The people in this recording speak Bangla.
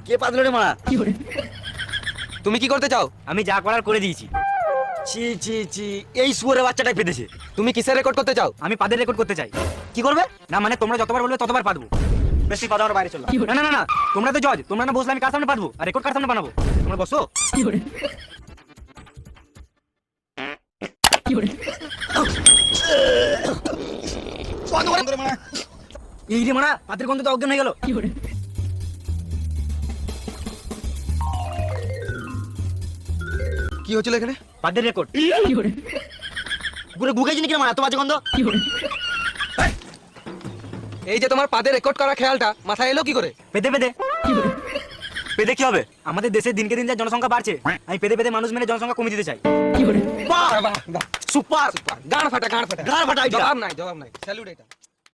কে পাতলো রে মারা? তুমি কি করতে চাও? আমি যা করার করে দিয়েছি। ছি ছি ছি, এই শুয়োরের বাচ্চাটাই পেতেছে। তুমি কিসের রেকর্ড করতে চাও? আমি পাদের রেকর্ড করতে চাই। কি করবে? না মানে তোমরা যতবার বলবে ততবার পাদবো। বেশি পাদার বাইরে চলো। না না না না, তোমরা তো জজ, তোমরা না বসলে আমি কার সামনে পাদবো আর রেকর্ড কার সামনে বানাবো? তোমরা বসো। এই রে মারা, পাতের গন্ধ তো অজ্ঞান হয়ে গেল। কি হচ্ছিল এখানে? পাদের রেকর্ড। পুরো গুগে জিনি কিনা মারা, তো বাজে গন্ধ। এই যে তোমার পাদে রেকর্ড করা খেয়ালটা মাথায় এলো কি করে? পেদে পেদে পেদে কি হবে? আমাদের দেশে দিনকে দিন যা জনসংখ্যা বাড়ছে, আমি পেদে পেদে মানুষ মেরে জনসংখ্যা কমিয়ে দিতে চাই। বাহ বাহ বাহ, সুপার গান ফাটা গান ফাটা। গাড় ফাটা idea। জবাব নাই স্যালুট এটা।